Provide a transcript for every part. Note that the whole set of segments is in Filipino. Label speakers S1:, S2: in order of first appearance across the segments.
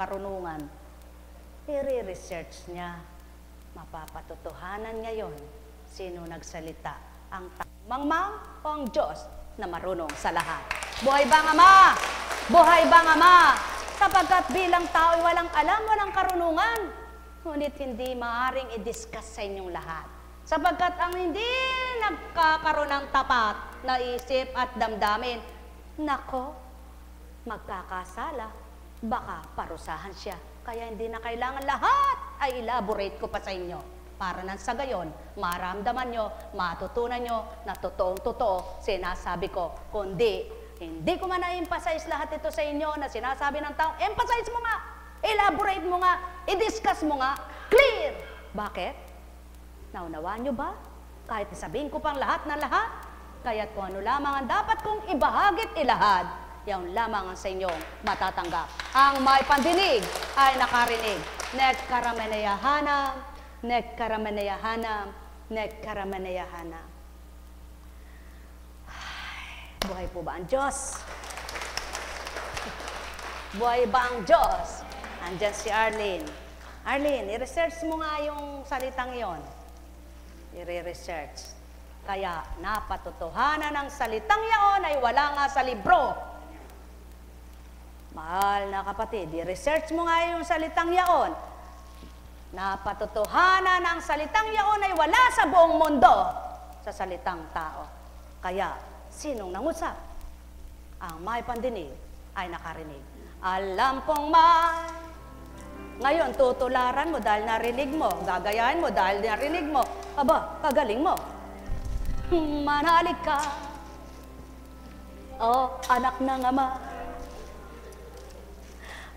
S1: karunungan, i-research niya. Mapapatotohanan ngayon sino nagsalita, ang mangmang o ang Diyos na marunong sa lahat. Buhay bang Ama? Buhay bang Ama? Sapagkat bilang tao ay walang alam, walang karunungan, ngunit hindi maaaring i-discuss sa inyong lahat. Sapagkat ang hindi nagkakaroon ng tapat na isip at damdamin, nako, magkakasala, baka parusahan siya. Kaya hindi na kailangan lahat ay elaborate ko pa sa inyo. Para nang sa gayon, maramdaman nyo, matutunan nyo na totoong-totoo sinasabi ko. Kundi, hindi ko man na-emphasize lahat ito sa inyo na sinasabi ng tao, emphasize mo nga, elaborate mo nga, i-discuss mo nga, clear. Bakit? Naunawaan nyo ba? Kahit sabihin ko pang lahat na lahat, kaya't kung ano lamang ang dapat kong ibahagit ilahad, yaon lamang ang sa inyong matatanggap. Ang may pandinig ay nakarinig. Nekkarameneyahanam, nekkarameneyahanam, nekkarameneyahanam. Buhay po ba ang Diyos? Buhay ba ang Diyos? Andyan si Arlene. Arlene, i-research mo nga yung salitang yon. I-research. Kaya napatotohanan ng salitang yaon ay wala nga sa libro. Mahal na kapatid, i-research mo nga yung salitang yaon. Napatotohanan ng salitang yaon ay wala sa buong mundo sa salitang tao. Kaya, sinong nangusap? Ang may pandinig ay nakarinig. Alam kong may. Ngayon, tutularan mo dahil narinig mo. Gagayahin mo dahil narinig mo. Aba, kagaling mo. Manalig ka, o anak ng Ama.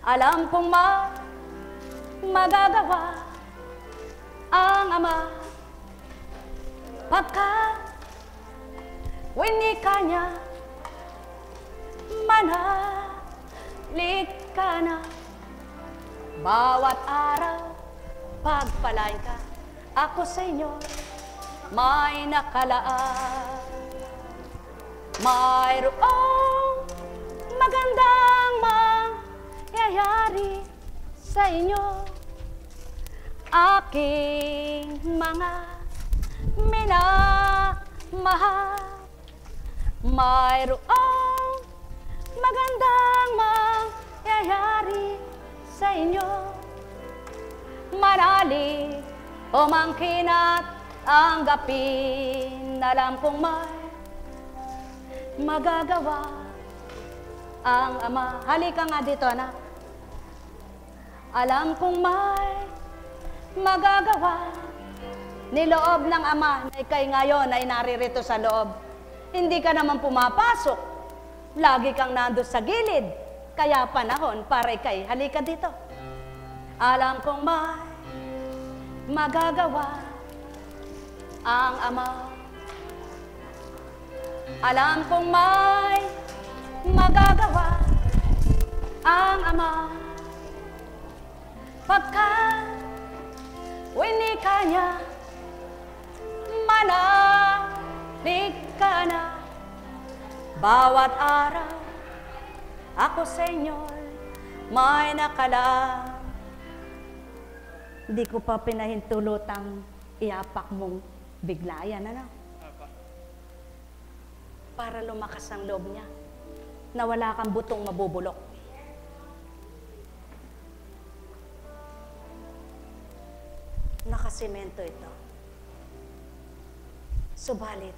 S1: Alam kong magagawa ang Ama pagka winika niya, manalig ka na. Bawat araw, pagpalain ka, ako sa inyo may nakalaan. Mayroong magandang mangyayari sa inyo, aking mga minamahal. Mayroong magandang mangyayari sa inyo, manalig o mangkin at anggapin. Alam kong may magagawa ang Ama. Halika nga dito, anak. Alam kong may magagawa. Niloob ng Ama na ikay ngayon ay naririto sa loob. Hindi ka naman pumapasok. Lagi kang nandun sa gilid. Kaya panahon para ikay halika dito. Alam kong may magagawa ang Ama. Alam kong may magagawa ang Ama pagka winika niya, manalig ka na. Bawat araw ako sa inyo'y may nakalaan. Hindi ko pa pinahintulutang iapak mong biglayan, ano? Para lumakas ang loob niya, na wala kang butong mabubulok. Nakasimento ito. Subalit,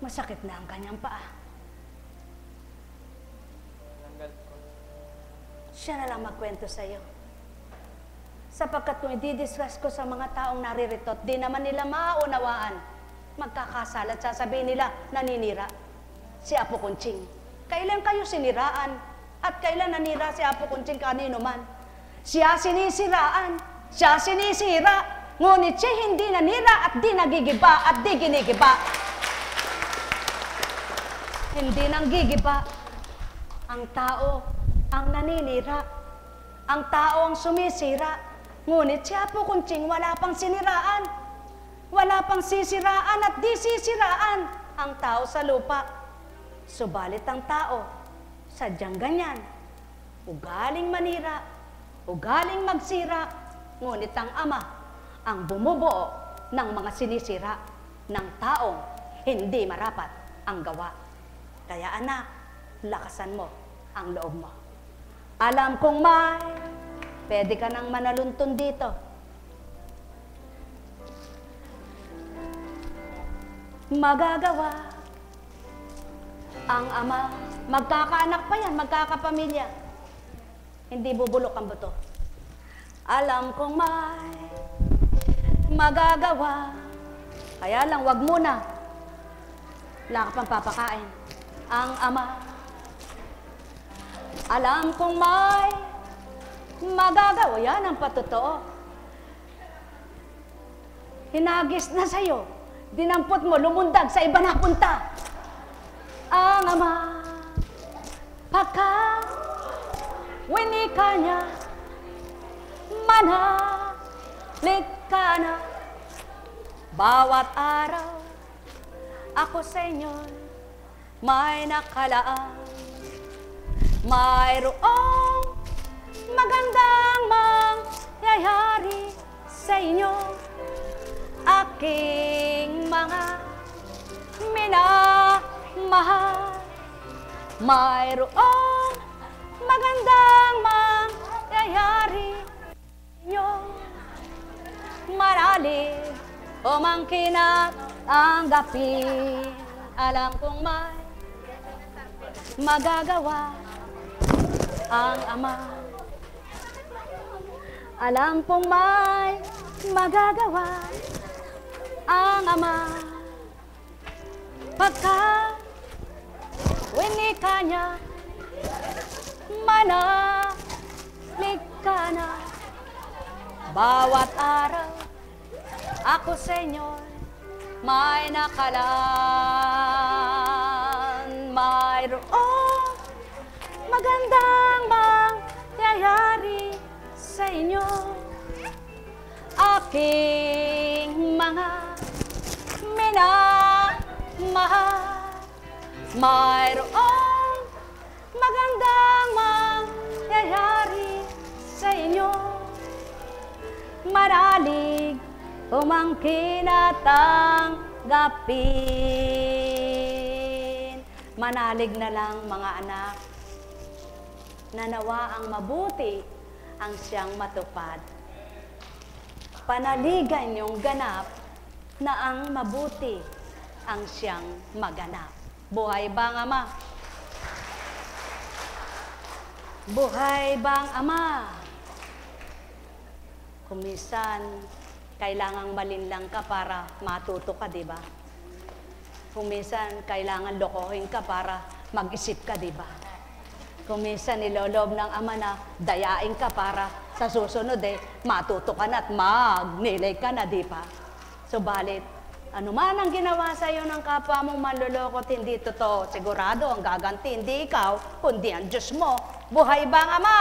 S1: masakit na ang kanyang paa. Siya na lang magkwento sa iyo. Sapagkat kung i-discuss ko sa mga taong naririto, di naman nila maaunawaan. Magkakasala at sasabihin nila, naninira si Apo Kunching. Kailan kayo siniraan? At kailan nanira si Apo Kunching kanino man? Siya sinisiraan, siya sinisira, ngunit siya hindi nanira at di nagigiba at di ginigiba. Hindi nang gigiba. Ang tao ang naninira. Ang tao ang sumisira. Ngunit si Apo Kunching wala pang siniraan. Wala pang sisiraan at di sisiraan ang tao sa lupa. Subalit ang tao, sadyang ganyan. ugaling manira, ugaling magsira, ngunit ang Ama ang bumubuo ng mga sinisira ng taong hindi marapat ang gawa. Kaya anak, lakasan mo ang loob mo. Alam kong pwede ka nang manaluntun dito. Magagawa ang Ama, magkakaanak pa yan, magkakapamilya. Hindi bubulok ang buto. Alam kong magagawa. Kaya lang, wag muna. Wala ka pang papakain. Ang Ama, alam kong magagawa. Yan ang patotoo. Hinagis na sa'yo. Dinampot mo, lumundag sa iba na punta. Ang Ama, pagka winika niya, manalik ka na. Bawat araw, ako sa inyo may nakalaan. Mayroong magandang mangyayari sa inyo, aking mga minamahal. Mayroong magandang mangyayari sa inyo, manalig umangkin at tanggapin. Alam kong may magagawa ang Ama. Alam kong may magagawa ang Ama. Pagka winika niya, manalig ka na. Bawat araw, ako sa inyo may nakalaan. Mayroong magandang mangyayari sa inyo, aking mga minamahal. Mayroong magandang mangyayari sa inyo, manalig umangkin at tanggapin. Manalig na lang mga anak, na nawa ang mabuti ang siyang matupad. Panaligan niyong ganap na ang mabuti ang siyang maganap. Buhay bang Ama? Buhay bang Ama? Kung minsan, kailangang malinlang ka para matuto ka, di ba? Kung minsan, kailangan lokohin ka para mag-isip ka, di ba? Kung minsan, nilolob ng Ama na dayain ka para sa susunod, matuto ka na at magnilay ka na, di ba? Subalit, ano man ang ginawa sa iyo ng kapwa mong manloloko at hindi totoo, sigurado ang gaganti, hindi ikaw, kundi ang Diyos mo. Buhay bang Ama?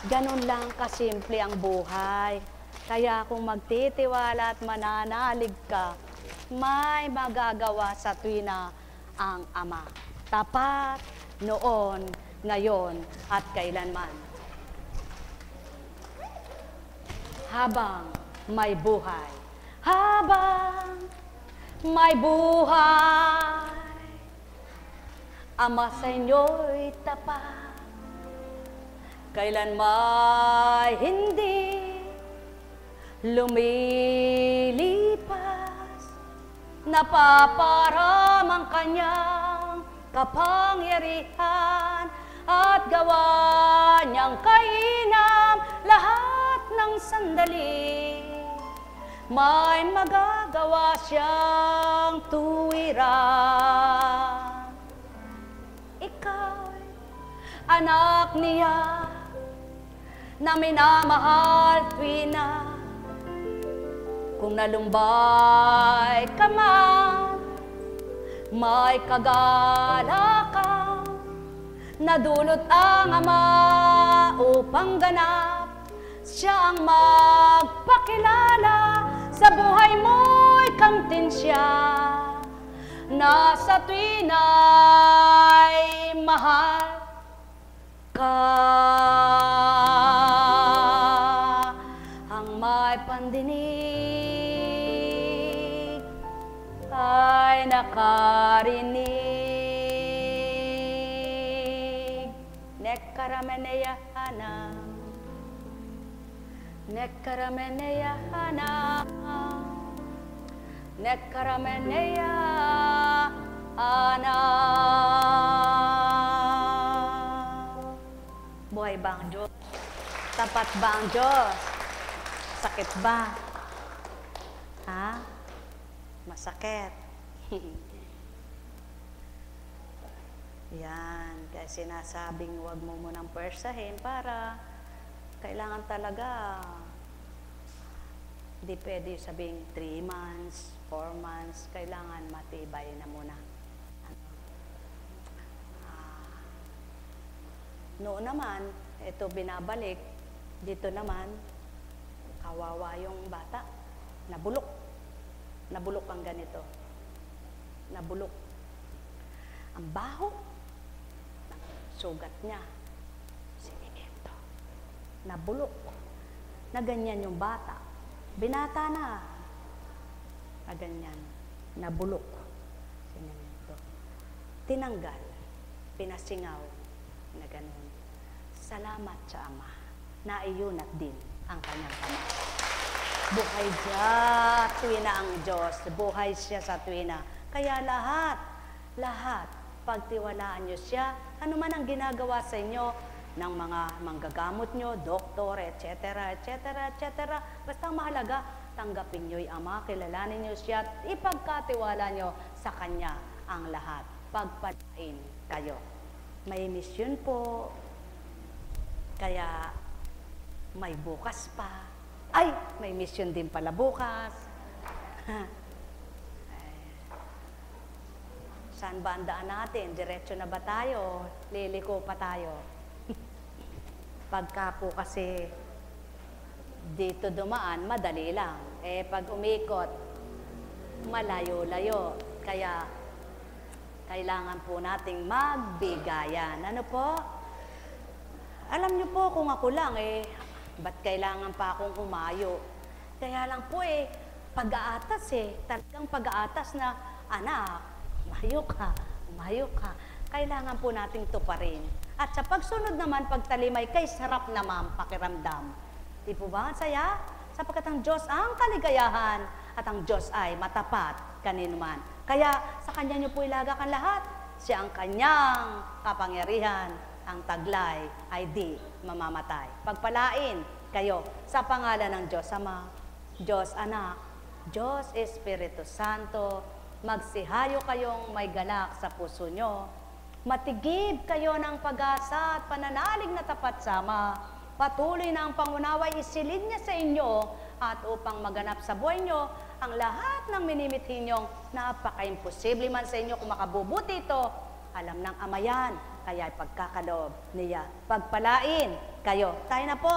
S1: Ganun lang kasimple ang buhay. Kaya kung magtitiwala at mananalig ka, may magagawa sa tuwina ang Ama. Tapat noon, ngayon, at kailanman. Habang may buhay. Habang may buhay, Ama sa inyo'y tapat. Kailan may hindi lumilipas, napaparam ang kanyang kapangyarihan at gawa niyang kainam lahat ng sandali. May magagawa siyang tuwiran. Ika'y anak niya na minamahal tuwina. Kung nalumbay ka man, may kagalakan na dulot ang Ama upang ganap siya ang magpakilala. Sa buhay mo'y kamtin siya na sa tuwina'y mahal ka ang may pandinig ay nakarinig. Nekkarameneyahana, nekkarameneyahana, nekkarameneyahana. Buhay ba ang Diyos? Tapat ba ang Diyos? Sakit ba? Ha? Masakit. Yan. Kaya sinasabing huwag mo munang persahin para kailangan talaga, hindi pwede sabing 3 months, 4 months, kailangan matibay na muna. Noon naman, ito binabalik, dito naman, kawawa yung bata, nabulok. Nabulok ang ganito. Nabulok. Ang baho, sugat niya, sinigito. Nabulok. Na ganyan yung bata. Binata na. Na ganyan. Nabulok. Sinigito. Tinanggal. Pinasingaw. Na ganun. Salamat sa Ama. Naiyunat din ang kanyang kamay. Buhay siya, tuwina ang Diyos. Buhay siya sa tuwina. Kaya lahat, pagtiwalaan nyo siya, ano man ang ginagawa sa inyo ng mga manggagamot nyo, doktor, etc., etc., etc., basta mahalaga, tanggapin nyo'y Ama, kilalanin nyo siya, at ipagkatiwala nyo sa Kanya ang lahat. Pagpalain kayo. May misyon po, kaya may bukas pa. Ay, may misyon din pala bukas. Saan ba ang daan natin? Diretso na ba tayo? Liliko pa tayo? Pagka po kasi dito dumaan, madali lang. Eh, pag umikot, malayo-layo. Kaya, kailangan po nating magbigayan. Ano po? Alam niyo po, kung ako lang, ba't kailangan pa akong humayo? Kaya lang po pag-aatas talagang pag-aatas na, anak, umayo ka. Kailangan po nating tuparin. At sa pagsunod naman, pagtalimay, kay sarap naman pakiramdam. Di po ba? Saya? Sapagkat ang Diyos ang kaligayahan at ang Diyos ay matapat kaninuman. Kaya sa Kanya niyo po ilagak ang lahat. Siya ang Kanyang kapangyarihan. Ang taglay ay di mamamatay. Pagpalain kayo sa pangalan ng Diyos Ama, Diyos Anak, Diyos Espiritu Santo. Magsihayo kayong may galak sa puso nyo. Matigib kayo ng pag-asa at pananalig na tapat sama. Patuloy na ang pangunawa isilid niya sa inyo at upang maganap sa buhay nyo ang lahat ng minimithi nyong napaka-imposible man sa inyo kung makabubuti ito. Alam ng Ama yan, kaya pagkakaloob niya. Pagpalain kayo. Tayo na po.